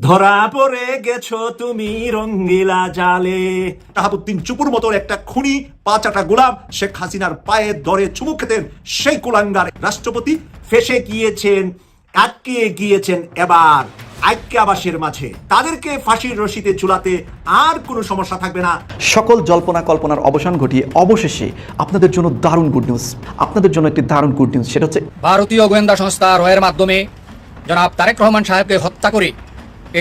ধরা পড়ে গেছো তুমি রঙ্গিলা জালে। শাহাবুদ্দিন চুপুর মতো একটা খুনি পাঁচাটা গোলাম শেখ হাসিনার পায়ের দরে চুমুক খেতেন সেই কুলাঙ্গার রাষ্ট্রপতি ফেসে গিয়েছেন, আটকে গিয়েছেন এবার আজ্ঞাবাসের মাঝে। তাদেরকে ফাঁসির রশিতে ঝুলাতে আর কোনো সমস্যা থাকবে না। সকল জল্পনা কল্পনার অবসান ঘটিয়ে অবশেষে আপনাদের জন্য দারুণ গুড নিউজ। আপনাদের জন্য একটি দারুণ গুড নিউজ, সেটা হচ্ছে ভারতীয় গোয়েন্দা সংস্থা রয়ের মাধ্যমে জনাব তারেক রহমান সাহেবকে হত্যা করে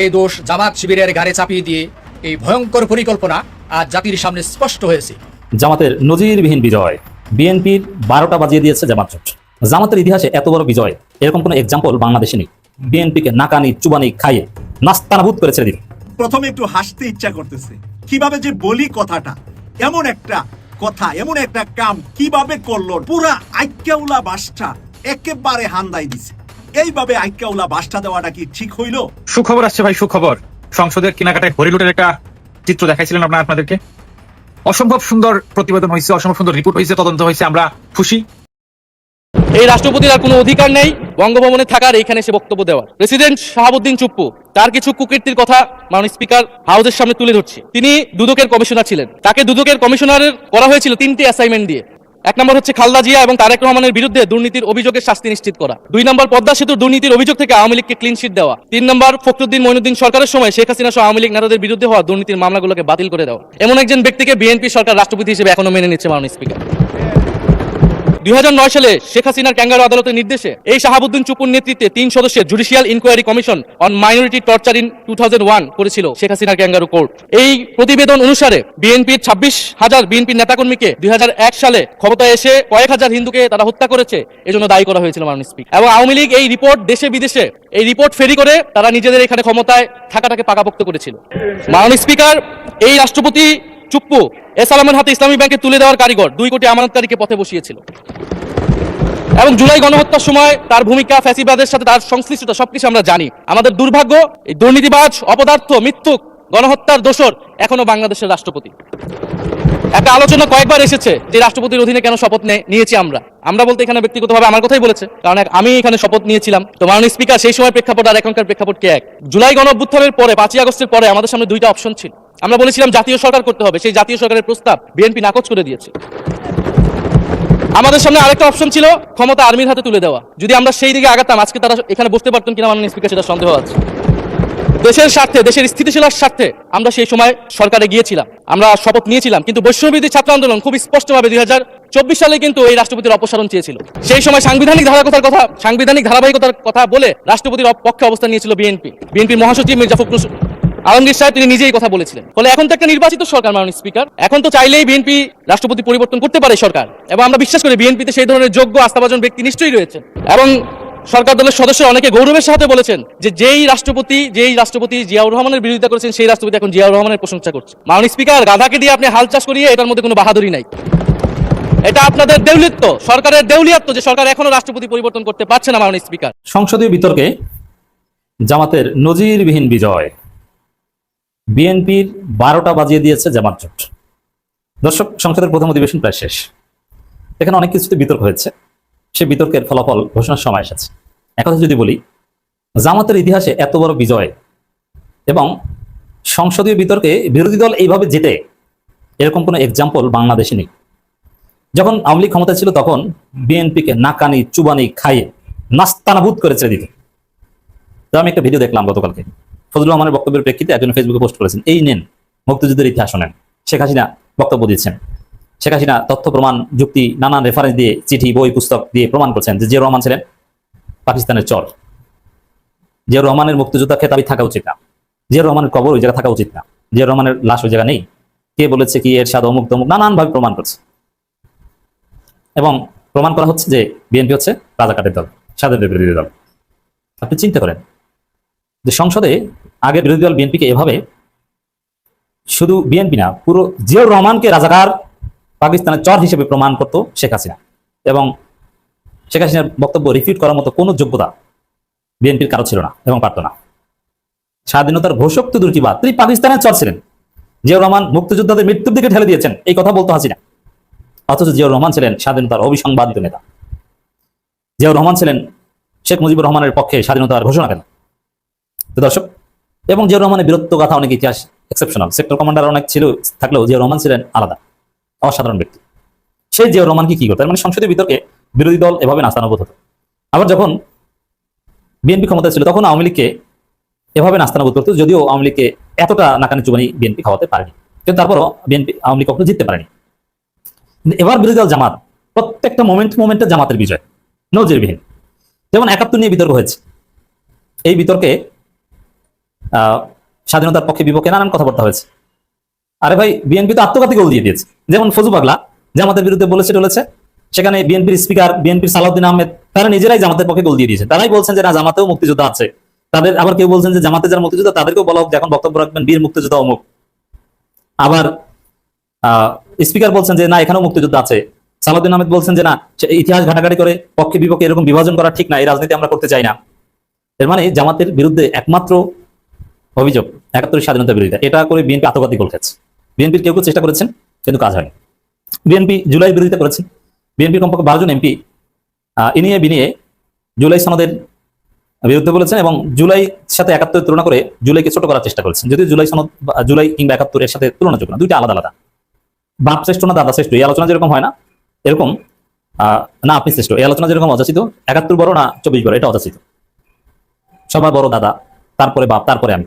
এই দোষ জামাত শিবিরের ঘাড়ে চাপিয়ে দিয়ে এই ভয়ঙ্কর পরিকল্পনা আজ জাতির সামনে স্পষ্ট হয়েছে। জামাতের নজিরবিহীন বিজয়, বিএনপির 12টা বাজিয়ে দিয়েছে জামাত জোট। জামাতের ইতিহাসে এত বড় বিজয় এরকম কোনো এক্সাম্পল বাংলাদেশে নেই। বিএনপিকে নাকানি চুবানি খাইয়ে নাস্তানাবুদ করে ছেড়ে দিল। প্রথমে একটু হাসতে ইচ্ছা করতেছে, কিভাবে যে বলি কথাটা, এমন একটা কথা, এমন একটা কাম কিভাবে করলো, পুরা আইক্যাউলা বাসটা একেবারে হান্দাই দিছে। এইভাবে আইক্যাউলা বাসটা দেওয়াটা কি ঠিক হইল? সুখবর আসছে ভাই, সুখবর। সংসদের কেনাকাটায় হরিলুটের একটা চিত্র দেখাইছিলেন আপনাদেরকে। অসম্ভব সুন্দর প্রতিবেদন হয়েছে, অসম্ভব সুন্দর রিপোর্ট হয়েছে, তদন্ত হয়েছে, আমরা খুশি। এই রাষ্ট্রপতির আর কোনো অধিকার নেই বঙ্গভবনে থাকার, এইখানে এসে বক্তব্য দেওয়ার। প্রেসিডেন্ট শাহাবুদ্দিন চুপ্পু তার কিছু কুকীর্তির কথা মাননীয় স্পিকার হাউসের সামনে তুলে ধরছে। তিনি দুদকের কমিশনার ছিলেন, তাকে দুদকের কমিশনারের করা হয়েছিল 3টি অ্যাসাইনমেন্ট দিয়ে। 1 নম্বর হচ্ছে খালেদা জিয়া এবং তারেক রহমানের বিরুদ্ধে দুর্নীতির অভিযোগের শাস্তি নিশ্চিত করা। 2 নম্বর পদ্মা সেতুর দুর্নীতির অভিযোগ থেকে আওয়ামী লীগকে ক্লিন শিট দেওয়া। 3 নম্বর ফখরুদ্দিন মঈনুদ্দিন সরকারের সময় শেখ হাসিনা সহ আওয়ামী লীগ নেতাদের বিরুদ্ধে হওয়া দুর্নীতির মামলাগুলোকে বাতিল করে দেওয়া। এমন একজন ব্যক্তিকে বিএনপি সরকার রাষ্ট্রপতি হিসেবে এখনো মেনে নিচ্ছে মাননীয় স্পিকার। 2009 সালে শেখ হাসিনার ক্যাঙ্গারু আদালতের নির্দেশে এই শাহাবুদ্দিন চুপুর নেতৃত্বে 3 সদস্যের judicial inquiry commission on minority torture in 2001 করেছিল শেখ হাসিনার ক্যাঙ্গারু কোর্ট। এই প্রতিবেদন অনুসারে বিএনপির 26,000 বিএনপির নেতাকর্মীকে 2001 সালে ক্ষমতায় এসে কয়েক হাজার হিন্দুকে তারা হত্যা করেছে, এজন্য দায়ী করা হয়েছিল মাননীয় স্পিকার। এবং আওয়ামী লীগ এই রিপোর্ট দেশে বিদেশে এই রিপোর্ট ফেরি করে তারা নিজেদের এখানে ক্ষমতায় থাকাটাকে পাকাপোক্ত করেছিল। মাননীয় স্পিকার, এই রাষ্ট্রপতি চুপ্পু এসালামের হাতে ইসলামী ব্যাংকে তুলে দেওয়ার কারিগর 2 কোটি আমানতকারীকে পথে বসিয়েছিল। এবং জুলাই গণহত্যার সময় তার ভূমিকা, ফ্যাসিবাদের সাথে তার সংশ্লিষ্টতা সবকিছু আমরা জানি। আমাদের দুর্ভাগ্য, এই দুর্নীতিবাজ, অপদার্থ, মিথ্যুক, গণহত্যার দোষর এখনো বাংলাদেশের রাষ্ট্রপতি। একটা আলোচনা কয়েকবার এসেছে যে রাষ্ট্রপতির অধীনে কেন শপথ নিয়েছি আমরা বলতে এখানে ব্যক্তিগতভাবে আমার কথাই বলেছে, কারণ আমি এখানে শপথ নিয়েছিলাম। তো মাননীয় স্পিকার, সেই সময় প্রেক্ষাপট আর এখনকার প্রেক্ষাপট কি এক? জুলাই গণঅভ্যুত্থানের পরে 5ই আগস্টের পরে আমাদের সামনে 2টা অপশন ছিল। আমরা বলেছিলাম জাতীয় সরকার করতে হবে, সেই জাতীয় সরকারের প্রস্তাব বিএনপি নাকচ করে দিয়েছে। আমাদের সামনে আরেকটা অপশন ছিল ক্ষমতা আর্মির হাতে তুলে দেওয়া। যদি আমরা সেই দিকে আগাতাম আজকে তারা এখানে বসতে পারতেন কিনা মাননীয় স্পিকার, সেটা সন্দেহ আছে। দেশের স্বার্থে, দেশের স্থিতিশীলার স্বার্থে আমরা সেই সময় সরকারে গিয়েছিলাম, আমরা শপথ নিয়েছিলাম। কিন্তু বৈষম্যবিরোধী ছাত্র আন্দোলন খুব স্পষ্টভাবে 2024 সালে কিন্তু এই রাষ্ট্রপতির অপসারণ চেয়েছিল। সেই সময় সাংবিধানিক ধারাবাহিকতার কথা বলে রাষ্ট্রপতির পক্ষে অবস্থান নিয়েছিল বিএনপির মহাসচিব মির্জা ফখরুল আলমগীর সাহেব, তিনি নিজেই কথা বলেছিলেন। ফলে এখন তো একটা নির্বাচিত সরকার মাননীয় স্পিকার, এখন তো চাইলেই বিএনপি রাষ্ট্রপতি পরিবর্তন করতে পারে সরকার। এবং আমরা বিশ্বাস করি বিএনপিতে সেই ধরনের যোগ্য আস্থাভাজন ব্যক্তি নিশ্চয়ই রয়েছে। এবং সরকার দলের সদস্য অনেকে গৌরবের সাথে বলেছেন যে যেই রাষ্ট্রপতি জিয়াউর রহমানের বিরোধিতা করেছেন, সেই রাষ্ট্রপতি এখন জিয়াউর রহমানের প্রশংসা করছে। মাননীয় স্পিকার, গাধাকে দিয়ে আপনি হাল চাষ করিয়ে এটার মধ্যে কোনো বাহাদুরি নাই। এটা আপনাদের দেউলিত্ব, সরকারের দেউলিয়াত্ব যে সরকার এখনো রাষ্ট্রপতি পরিবর্তন করতে পারছে না মাননীয় স্পিকার। সংসদীয় বিতর্কে জামাতের নজিরবিহীন বিজয়, বিএনপির 12টা বাজিয়ে দিয়েছে জামাত জোট। দর্শক, সংসদের প্রথম অধিবেশন প্রায় শেষ। এখানে অনেক কিছুতে বিতর্ক হয়েছে, সে বিতর্কের ফলাফল ঘোষণার সময় এসেছে। একথা যদি বলি, জামাতের ইতিহাসে এত বড় বিজয় এবং সংসদীয় বিতর্কে বিরোধী দল এইভাবে জেতে এরকম কোনো এক্সাম্পল বাংলাদেশে নেই। যখন আওয়ামী লীগ ক্ষমতায় ছিল তখন বিএনপিকে নাকানি চুবানি খাইয়ে নাস্তানাবুদ করে ছেড়ে দিত। তো আমি একটা ভিডিও দেখলাম গতকালকে, ফজলুর রহমানের বক্তব্যের প্রেক্ষিতে একজন ফেসবুকে পোস্ট করেছেন, এই নেন মুক্তিযুদ্ধের ইতিহাস শোনেন। শেখ হাসিনা বক্তব্য দিচ্ছেন, শেখ হাসিনা তথ্য প্রমাণ যুক্তি নানান রেফারেন্স দিয়ে, চিঠি বই পুস্তক দিয়ে প্রমাণ করছেন যে জিয়াউর রহমান ছিলেন পাকিস্তানের চর, জিয়াউর রহমানের মুক্তিযোদ্ধা খেতাবি থাকা উচিত না, জিয়াউর রহমানের কবর ওই জায়গা থাকা উচিত না, জিয়াউর রহমানের লাশ ওই জায়গা নেই, কে বলেছে কি, এর স্বাদ অমুক তমুক নানানভাবে প্রমাণ করছে। এবং প্রমাণ করা হচ্ছে যে বিএনপি হচ্ছে রাজাকারের দল, স্বাধীনতা বিরোধী দল। আপনি চিন্তা করেন যে সংসদে আগে বিরোধী দল বিএনপিকে এভাবে, শুধু বিএনপি না, পুরো জিয়াউর রহমানকে রাজাকার পাকিস্তানের চর হিসেবে প্রমাণ করতো শেখ হাসিনা। এবং শেখ হাসিনার বক্তব্য রিফিউট করার মতো কোনো যোগ্যতা বিএনপির কারো ছিল না এবং পারত না। স্বাধীনতার ঘোষক তো দূরটি বাদ, তিনি পাকিস্তানের চর ছিলেন। জিয়াউর রহমান মুক্তিযোদ্ধাদের মৃত্যুর দিকে ঠেলে দিয়েছেন, এই কথা বলতো হাসিনা। অথচ জিয়াউর রহমান ছিলেন স্বাধীনতার অবিসংবাদিত নেতা। জিয়াউর রহমান ছিলেন শেখ মুজিবুর রহমানের পক্ষে স্বাধীনতার ঘোষণা কেন। তো দর্শক, এবং জিয়াউর রহমানের বীরত্ব গাথা অনেক ইতিহাস এক্সেপশনাল, সেক্টর কমান্ডার অনেক ছিল থাকলেও জিয়াউর রহমান ছিলেন আলাদা, অসাধারণ ব্যক্তি। সেই জিয়াউর রহমানকে কি করতেন, মানে সংসদীয় বিতর্কে বিরোধী দল এভাবে নাস্তানুবোধ হতো। আবার যখন বিএনপি ক্ষমতায় ছিল তখন আওয়ামী লীগকে এভাবে নাস্তানুবোধ করতো, যদিও আওয়ামী লীগকে এতটা নাকানি চুবানি বিএনপি খাওয়াতে পারেনি, কিন্তু তারপরও বিএনপি আওয়ামী লীগ কখনো জিততে পারেনি। কিন্তু এবার বিরোধী দল জামাত প্রত্যেকটা মোমেন্টে জামাতের বিজয় নজিরবিহীন। যেমন ৭১ নিয়ে বিতর্ক হয়েছে, এই বিতর্কে স্বাধীনতার পক্ষে বিপক্ষে নানান কথাবার্তা হয়েছে। আরে ভাই, বিএনপি তো আত্মঘাতী গোল দিয়ে দিয়েছে। যেমন ফজু পাগলা জামাতের বিরুদ্ধে বলেছে, সেখানে বিএনপির স্পিকার, বিএনপির সালাউদ্দিন আহমেদ, তারা নিজেরাই জামাতের পক্ষে গোল দিয়ে দিয়েছে। তারাই বলছেন যে না, জামাতেও মুক্তিযোদ্ধা আছে তাদের। আবার কেউ বলছেন যে জামাতে যারা মুক্তিযোদ্ধা তাদেরকেও বলা হোক যে এখন বক্তব্য রাখবেন বীর মুক্তিযোদ্ধা অমুক। আবার স্পিকার বলছেন যে না, এখানেও মুক্তিযোদ্ধা আছে। সালাউদ্দিন আহমেদ বলছেন যে না, ইতিহাস ঘাটাঘাটি করে পক্ষে বিপক্ষে এরকম বিভাজন করা ঠিক না, এই রাজনীতি আমরা করতে চাই না। এর মানে জামাতের বিরুদ্ধে একমাত্র অভিযোগ ৭১ স্বাধীনতা বিরোধিতা। এটা করে বিএনপি আত্মঘাতী গোল খেয়েছে। বিএনপির কেউ চেষ্টা করেছেন কিন্তু কাজ হয়নি। বিএনপি জুলাই বিরোধিতা করেছেন। বিএনপির কমপক্ষে 12 জন এমপি ইনিয়ে বিনিয়ে জুলাই সনদের বিরুদ্ধে বলেছেন এবং জুলাই সাথে ৭১ তুলনা করে জুলাইকে ছোট করার চেষ্টা করেছেন। যদিও জুলাই সনদ, জুলাই কিংবা ৭১ এর সাথে তুলনাযোগ্য না, দুইটা আলাদা আলাদা। বাপ শ্রেষ্ঠ না দাদা শ্রেষ্ঠ, এই আলোচনা যেরকম হয় না, এরকম না আপনি শ্রেষ্ঠ, এই আলোচনা যেরকম অযাচিত, ৭১ বড় না 24 বড়, এটা অযাচিত। সবার বড় দাদা, তারপরে বাপ, তারপরে আমি,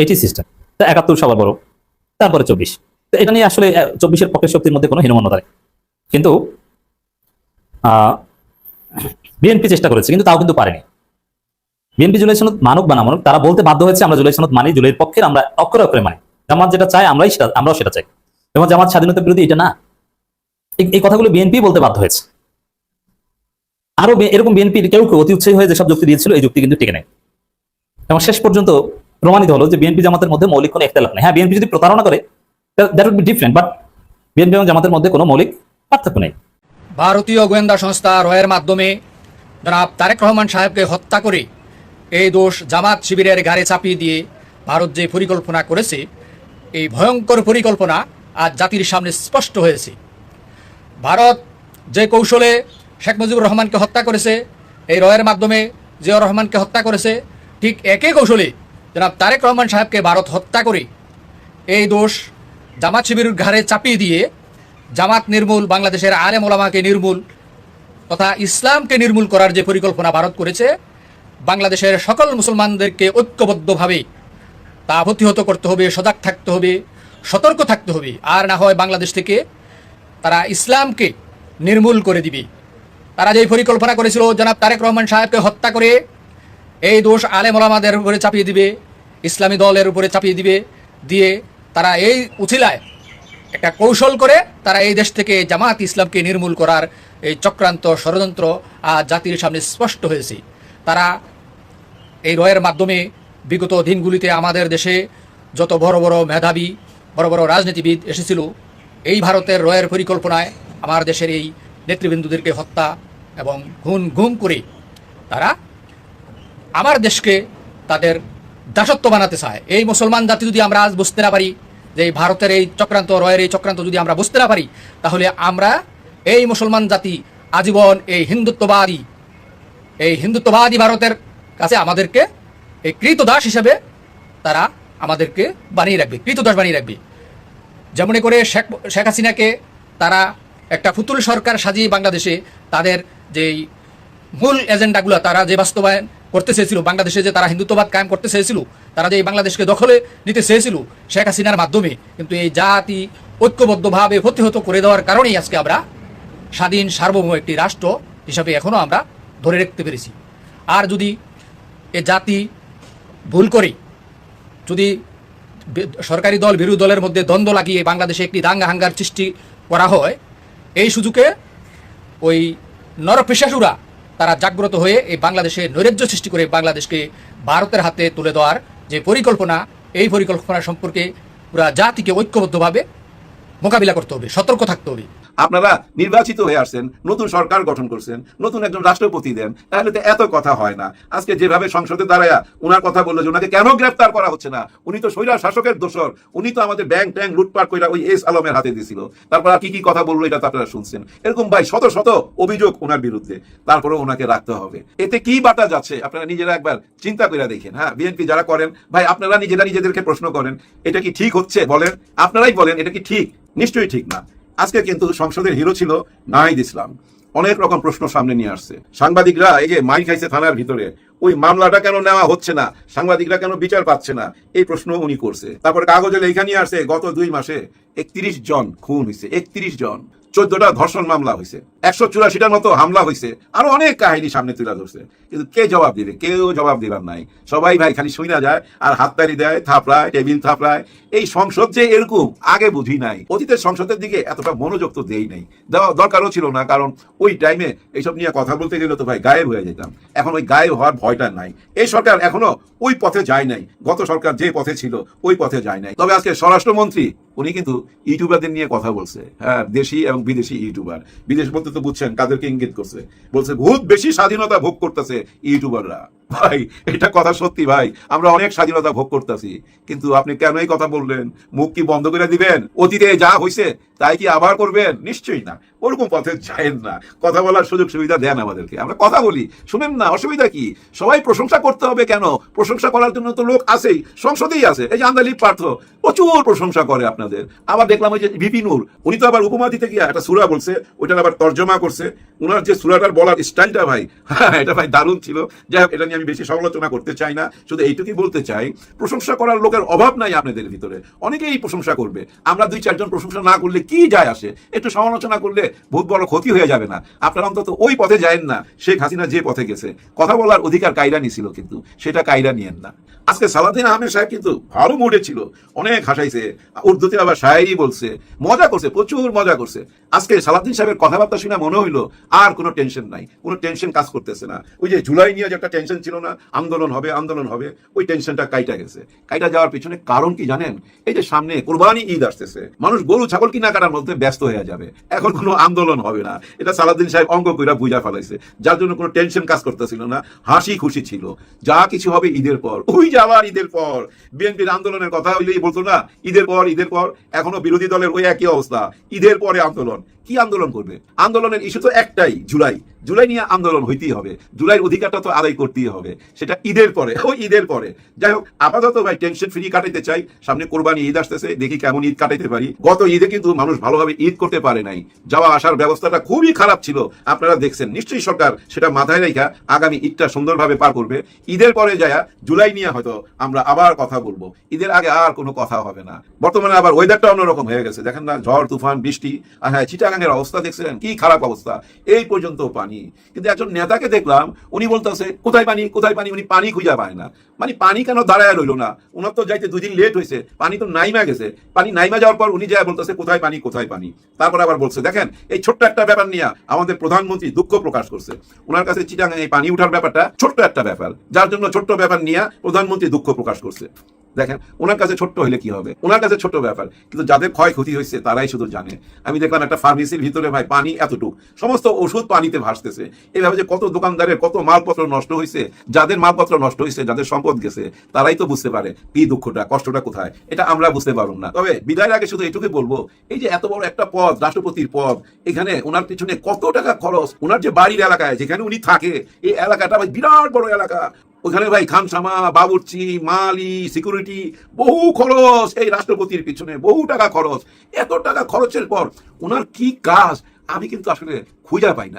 এটি সিস্টেম। তো ৭১ সবার বড়, তারপরে 24। তো এটা নিয়ে আসলে 24-এর পক্ষের শক্তির মধ্যে কোনো হীনমন্যতা নেই। কিন্তু বিএনপি চেষ্টা করেছে, কিন্তু তাও কিন্তু পারেনি। বিএনপি জুলাই সনদ মানুক বা না মানুক, তারা বলতে বাধ্য হয়েছে আমরা জুলাই সনদ মানি, জুলাইয়ের পক্ষের আমরা অক্ষরে অক্ষরে মানি। জামাত যেটা চায় আমরাও সেটা চাই, এবং জামাত স্বাধীনতা বিরোধী এটা না। এই কথাগুলো বিএনপি বলতে বাধ্য হয়েছে। আরো এরকম বিএনপির কেউ অতি উৎসাহী হয়ে যেসব যুক্তি দিয়েছিল, এই যুক্তি কিন্তু টিকে নেই। এবং শেষ পর্যন্ত প্রমাণিত হলো যে বিএনপি জামাতের মধ্যে মৌলিক কোনো ইখতিলাফ নেই। হ্যাঁ, বিএনপি যদি প্রতারণা করে that would be different, but BNP এবং জামাতের মধ্যে কোনো মৌলিক পার্থক্য নেই। ভারতীয় গোয়েন্দা সংস্থা রয়ের মাধ্যমে জনাব তারেক রহমান সাহেবকে হত্যা করে এই দোষ জামাত শিবিরের ঘাড়ে চাপিয়ে দিয়ে ভারত যে পরিকল্পনা করেছে, এই ভয়ঙ্কর পরিকল্পনা আজ জাতির সামনে স্পষ্ট হয়েছে। ভারত যে কৌশলে শেখ মুজিবুর রহমানকে হত্যা করেছে, এই রয়ের মাধ্যমে জিয়াউর রহমানকে হত্যা করেছে, ঠিক একই কৌশলে জনাব তারেক রহমান সাহেবকে ভারত হত্যা করে এই দোষ জামাত শিবিরের ঘাড়ে চাপিয়ে দিয়ে জামাত নির্মূল, বাংলাদেশের আলেম ওলামাকে নির্মূল তথা ইসলামকে নির্মূল করার যে পরিকল্পনা ভারত করেছে, বাংলাদেশের সকল মুসলমানদেরকে ঐক্যবদ্ধভাবে তা প্রতিহত করতে হবে, সজাগ থাকতে হবে, সতর্ক থাকতে হবে। আর না হয় বাংলাদেশ থেকে তারা ইসলামকে নির্মূল করে দিবে। তারা যেই পরিকল্পনা করেছিল জনাব তারেক রহমান সাহেবকে হত্যা করে এই দোষ আলেম ওলামাদের উপরে চাপিয়ে দিবে, ইসলামী দলের উপরে চাপিয়ে দিবে, দিয়ে তারা এই উছিলায় একটা কৌশল করে তারা এই দেশ থেকে জামাত ইসলামকে নির্মূল করার এই চক্রান্ত ষড়যন্ত্র জাতির সামনে স্পষ্ট হয়েছে। তারা এই রয়ের মাধ্যমে বিগত দিনগুলিতে আমাদের দেশে যত বড় বড় মেধাবী, বড় বড় রাজনীতিবিদ এসেছিল, এই ভারতের রয়ের পরিকল্পনায় আমার দেশের এই নেতৃবৃন্দদেরকে হত্যা এবং গুম করে তারা আমার দেশকে তাদের দাসত্ব বানাতে চায়। এই মুসলমান জাতি যদি আমরা আজ বুঝতে না পারি যে এই ভারতের এই চক্রান্ত, রয়ের এই চক্রান্ত যদি আমরা বুঝতে না পারি, তাহলে আমরা এই মুসলমান জাতি আজীবন এই হিন্দুত্ববাদী ভারতের কাছে আমাদেরকে এই কৃতদাস হিসেবে তারা আমাদেরকে বানিয়ে রাখবে, কৃতদাস বানিয়ে রাখবে। যেমন করে শেখ হাসিনাকে তারা একটা ফুতুল সরকার সাজিয়ে বাংলাদেশে তাদের যেই মূল এজেন্ডাগুলো তারা যে বাস্তবায়ন করতে চেয়েছিল, বাংলাদেশে যে তারা হিন্দুত্ববাদ কায়েম করতে চেয়েছিল, তারা যে বাংলাদেশকে দখলে নিতে চেয়েছিল শেখ হাসিনার মাধ্যমে, কিন্তু এই জাতি ঐক্যবদ্ধভাবে প্রতিহত করে দেওয়ার কারণেই আজকে আমরা স্বাধীন সার্বভৌম একটি রাষ্ট্র হিসাবে এখনও আমরা ধরে রাখতে পেরেছি। আর যদি এ জাতি ভুল করে যদি সরকারি দল বিরোধী দলের মধ্যে দ্বন্দ্ব লাগিয়ে বাংলাদেশে একটি দাঙ্গা হাঙ্গার সৃষ্টি করা হয়, এই সুযোগে ওই নরপিশাচুরা তারা জাগ্রত হয়ে এই বাংলাদেশে নৈরাজ্য সৃষ্টি করে বাংলাদেশকে ভারতের হাতে তুলে দেওয়ার যে পরিকল্পনা, এই পরিকল্পনা সম্পর্কে পুরা জাতিকে ঐক্যবদ্ধভাবে মোকাবিলা করতে হবে, সতর্ক থাকতে হবে। আপনারা নির্বাচিত হয়ে আসছেন, নতুন সরকার গঠন করছেন, নতুন একজন রাষ্ট্রপতি দেন, তাহলে তো এত কথা হয় না। আজকে যেভাবে সংসদে দাঁড়ায়া ওনার কথা বললো যে ওনাকে কেন গ্রেফতার করা হচ্ছে না, উনি তো স্বৈরাচার শাসকের দোসর, উনি তো আমাদের ব্যাংক ট্যাঙ্ক লুটপাট করে ওই এস আলমের হাতে দিছিল, তারপর আর কি কি কথা বললো এটা তো আপনারা শুনছেন। এরকম ভাই শত শত অভিযোগ ওনার বিরুদ্ধে, তারপরে ওনাকে রাখতে হবে। এতে কি বার্তা যাচ্ছে আপনারা নিজেরা একবার চিন্তা করে দেখেন। হ্যাঁ, বিএনপি যারা করেন ভাই, আপনারা নিজেদেরকে প্রশ্ন করেন, এটা কি ঠিক হচ্ছে? বলেন, আপনারাই বলেন, এটা কি ঠিক? নিশ্চয়ই ঠিক না। আজকে কিন্তু সংসদের হিরো ছিল নাহিদ ইসলাম, অনেক রকম প্রশ্ন সামনে নিয়ে আসছে। সাংবাদিকরা এই যে মাইর খাইছে থানার ভিতরে, ওই মামলাটা কেন নেওয়া হচ্ছে না, সাংবাদিকরা কেন বিচার পাচ্ছে না, এই প্রশ্ন উনি করছে। তারপরে কাগজে লেখা নিয়ে আসছে গত 2 মাসে 31 জন খুন হয়েছে, 31 জন, 14টা ধর্ষণ মামলা হয়েছে, 184টার মতো হামলা হয়েছে, আরো অনেক কাহিনী সামনে তুলে ধরছে। কিন্তু কে জবাব দিবে? কেউ জবাব দিবার নাই। সবাই ভাই খালি শুইনা যায় আর হাততালি দেয়, থাপড়ায়, টেবিল থাপড়ায়। এই সংসদ যে এরকম আগে বুঝি নাই, অতীতের সংসদের দিকে এতটা মনোযোগ তো দেই নাই, দেওয়া দরকারও ছিল না, কারণ ওই টাইমে এইসব নিয়ে কথা বলতে গেলে তো ভাই গায়েব হয়ে যেতাম। এখন ওই গায়েব হওয়ার ভয়টা নাই। এই সরকার এখনো ওই পথে যায় নাই, গত সরকার যে পথে ছিল ওই পথে যায় নাই। তবে আজকে স্বরাষ্ট্রমন্ত্রী উনি কিন্তু ইউটিউবারদের নিয়ে কথা বলছে। হ্যাঁ, দেশি এবং বিদেশি ইউটিউবার, বিদেশ বলতে তো বুঝছেন কাদেরকে ইঙ্গিত করছে, বলছে বহুত বেশি স্বাধীনতা ভোগ করতেছে ইউটিউবাররা। ভাই এটা কথা সত্যি ভাই, আমরা অনেক স্বাধীনতা ভোগ করতেছি, কিন্তু আপনি কেন এই কথা বললেন? মুখ কি বন্ধ করে দিবেন? অতীতে যা হয়েছে তাই কি আবার করবেন? নিশ্চয়ই না, ওরকম পথে যায়েন না। কথা বলার সুযোগ সুবিধা দেন আমাদেরকে, আমরা কথা বলি, শুনেন না, অসুবিধা কি? সবাই প্রশংসা করতে হবে কেন? প্রশংসা করার জন্য তো লোক আছেই, সংসদেই আছে। এই যে আন্দালিব পার্থ প্রচুর প্রশংসা করে আপনাদের। আবার দেখলাম ওই যে ভিপি নূর, উনি তো আবার উপমা দিতে গিয়ে একটা সূরা বলছে, ওইটার আবার তর্জমা করছে। উনার যে সূরাটার বলার স্টাইলটা ভাই, এটা ভাই দারুণ ছিল। যাই হোক, এটা নিয়ে আমি বেশি সমালোচনা করতে চাই না, শুধু এইটুকুই বলতে চাই, প্রশংসা করার লোকের অভাব নাই আপনাদের ভিতরে, অনেকেই প্রশংসা করবে। আমরা 2-4 জন প্রশংসা না করলে কি যায় আসে? একটু সমালোচনা করলে বহুত বড় ক্ষতি হয়ে যাবে না? আপনারা অন্তত ওই পথে যায়েন না, শেখ হাসিনা যে পথে গেছে। কথা বলার অধিকার কায়রা নিছিল, কিন্তু সেটা কায়রা নিয়েন না। আজকে সালাউদ্দিন আহমেদ সাহেব কিন্তু ভালো মুডে ছিল, অনেক হাসাইছে, উর্দুতে আবার শায়েরি বলছে, মজা করছে, প্রচুর মজা করছে। আজকে সালাউদ্দিন সাহেবের কথাবার্তা শুনে মনে হইলো আর কোনো টেনশন নাই, কোনো টেনশন কাজ করতেছে না। ওই যে জুলাই নিয়ে যে একটা টেনশন ছিল না, আন্দোলন হবে আন্দোলন হবে, ওই টেনশনটা কাইটা গেছে। কাইটা যাওয়ার পিছনে কারণ কি জানেন? এই যে সামনে কোরবানি ঈদ আসতেছে, মানুষ গরু ছাগল কেনাকাটার মধ্যে ব্যস্ত হয়ে যাবে, এখন কোনো আন্দোলন হবে না। এটা সালাউদ্দিন সাহেব অঙ্ক কইরা বুঝা ফেলাইছে, যার জন্য কোনো টেনশন কাজ করতেছিল না, হাসি খুশি ছিল। যা কিছু হবে ঈদের পর, ওই যে আবার ঈদের পর বিএনপির আন্দোলনের কথা হইলেই বলতো না, ঈদের পর ঈদের পর। এখনো বিরোধী দলের ওই একই অবস্থা, ঈদের পরে আন্দোলন। কি আন্দোলন করবে? আন্দোলনের ইস্যু তো একটাই, জুলাই। জুলাই নিয়ে আন্দোলন হইতেই হবে, জুলাইয়ের অধিকারটা তো আদায় করতেই হবে, সেটা ঈদের পরে, ওই ঈদের পরে। যাই হোক, আপাতত ভাই টেনশন ফ্রি কাটাইতে চাই। সামনে কোরবানি ঈদ আসতেছে, দেখি কেমন ঈদ কাটাইতে পারি। গত ঈদে কিন্তু মানুষ ভালোভাবে ঈদ করতে পারে নাই, যাওয়া আসার ব্যবস্থাটা খুবই খারাপ ছিল, আপনারা দেখছেন। নিশ্চয়ই সরকার সেটা মাথায় রেখা আগামী ঈদটা সুন্দরভাবে পার করবে। ঈদের পরে যায় জুলাই নিয়ে হয়তো আমরা আবার কথা বলবো, ঈদের আগে আর কোনো কথা হবে না। বর্তমানে আবার ওয়েদারটা অন্যরকম হয়ে গেছে, দেখেন না, ঝড় তুফান বৃষ্টি। আর হ্যাঁ, চিটাগাংয়ের অবস্থা দেখছেন কি খারাপ অবস্থা, এই পর্যন্ত পানি। কিন্তু একজন নেতাকে দেখলাম, উনি বলতেছে কোথায় পানি কোথায় পানি, উনি পানি খুঁজে পায় না। মানে পানি কেন দাঁড়ায় রইল না? উনার তো যাইতে 2 দিন লেট হয়েছে, পানি তো নাইমা গেছে। পানি নাইমা যাওয়ার পর উনি যায় বলতেছে কোথায় পানি কোথায় পানি। তারপর আবার বলছে, দেখেন এই ছোট্ট একটা ব্যাপার নিয়ে আমাদের প্রধানমন্ত্রী দুঃখ প্রকাশ করছে। ওনার কাছে চিটাগাং এই পানি উঠার ব্যাপারটা ছোট্ট একটা ব্যাপার, যার জন্য ছোট্ট ব্যাপার নিয়ে প্রধানমন্ত্রী দুঃখ প্রকাশ করছে। দেখেন, ওনার কাছে ছোট্ট হইলে কি হবে? ওনার কাছে ছোট ব্যাপার, কিন্তু যাদের ক্ষয়ক্ষতি হয়েছে তারাই শুধু জানে। আমি দেখলাম একটা ফার্মেসির ভিতরে ভাই পানি এতটুকু, সমস্ত ওষুধ পানিতে ভাসতেছে। এইভাবে যে কত দোকানদারের কত মালপত্র নষ্ট হয়েছে, যাদের মালপত্র নষ্ট হয়েছে, যাদের সম্পদ গেছে, তারাই তো বুঝতে পারে কি দুঃখটা, কষ্টটা কোথায়। এটা আমরা বুঝতে পারব না। তবে বিদায়ের আগে শুধু এটুকুই বলবো, এই যে এত বড় একটা পদ, রাষ্ট্রপতির পদ, এখানে ওনার পিছনে কত টাকা খরচ। ওনার যে বাড়ির এলাকায় যেখানে উনি থাকে, এই এলাকাটা ভাই বিরাট বড় এলাকা। ওখানে ভাই খানসামা, বাবুর্চি, মালি, সিকিউরিটি, বহু খরচ এই রাষ্ট্রপতির পিছনে, বহু টাকা খরচ। এত টাকা খরচের পর ওনার কি কাজ আমি কিন্তু আসলে খুঁজে পাই না,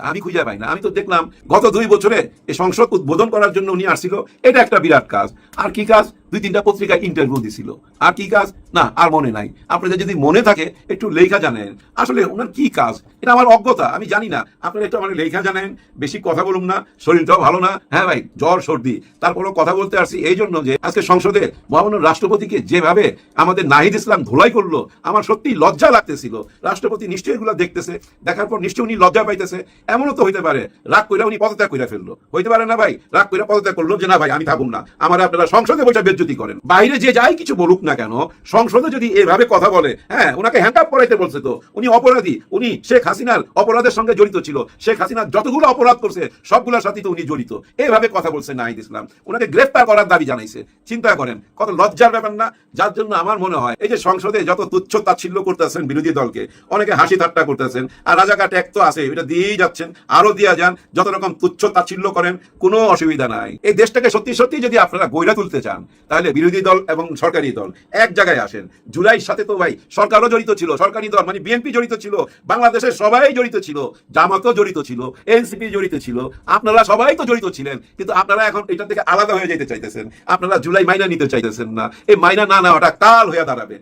আমি তো দেখলাম গত 2 বছরে এই সংসদ উদ্বোধন করার জন্য উনি আসছিল, এটা একটা বিরাট কাজ। আর কি কাজ? 2-3টা পত্রিকায় ইন্টারভিউ দিছিল। আর কি কাজ? না, আর মনে নাই। আপনাদের যদি মনে থাকে একটু লেখা জানেন আসলে ওনার কি কাজ। এটা আমার অজ্ঞতা, আমি জানি না। আপনারা একটু আমার লেখা জানেন। বেশি কথা বলুন না, শরীরটাও ভালো না। হ্যাঁ ভাই, জ্বর সর্দি, তারপরও কথা বলতে আসছি এই জন্য যে আজকে সংসদে মহামান্য রাষ্ট্রপতিকে যেভাবে আমাদের নাহিদ ইসলাম ধোলাই করলো, আমার সত্যি লজ্জা লাগতেছিল। রাষ্ট্রপতি নিশ্চয়ই এগুলো দেখতেছে, দেখার পর নিশ্চয়ই উনি লজ্জা পাইতে চাইতেছে, এমনও তো হইতে পারে রাগ কইরা উনি পদত্যাগ কইরা ফেললো, হইতে পারে না ভাই? রাগ কইরা পদত্যাগ করলো যে না ভাই আমি থাকুম না, আমার আপনারা সংসদে বসে বেজ্জতি করেন। বাইরে যে যাই কিছু বলুক না কেন, সংসদে যদি এভাবে কথা বলে, হ্যাঁ ওনাকে হ্যান্ডকাপ করাইতে বলছে, তো উনি অপরাধী, উনি শেখ হাসিনার অপরাধের সঙ্গে জড়িত ছিল, শেখ হাসিনা যতগুলো অপরাধ করছে সবগুলোর সাথে তো উনি জড়িত, এইভাবে কথা বলছে নাহিদ ইসলাম, ওনাকে গ্রেফতার করার দাবি জানাইছে। চিন্তা করেন কত লজ্জার ব্যাপার না? যার জন্য আমার মনে হয় এই যে সংসদে যত তুচ্ছ তাচ্ছিল্য করতেছেন বিরোধী দলকে, অনেকে হাসি ঠাট্টা করতেছেন, আর রাজাকার ট্যাগ তো আছে, এটা দিয়েই যাচ্ছেন, আরো দিয়া যান, যত রকম তুচ্ছ তাচ্ছিল্য করেন, কোনো অসুবিধা নাই। এই দেশটাকে সত্যি সত্যি যদি আপনারা গইরা তুলতে চান, তাহলে বিরোধী দল এবং সরকারি দল এক জায়গায় আসেন। জুলাইয়ের সাথে তো ভাই সরকারও জড়িত ছিল, সরকারি দল মানে বিএনপি জড়িত ছিল, বাংলাদেশের সবাই জড়িত ছিল, জামাতও জড়িত ছিল, এনসিপি জড়িত ছিল, আপনারা সবাই তো জড়িত ছিলেন। কিন্তু আপনারা এখন এটা থেকে আলাদা হয়ে যেতে চাইতেছেন, আপনারা জুলাই মাইনা নিতে চাইতেছেন না। এই মাইনা না নেওয়াটা কাল হয়ে দাঁড়াবে।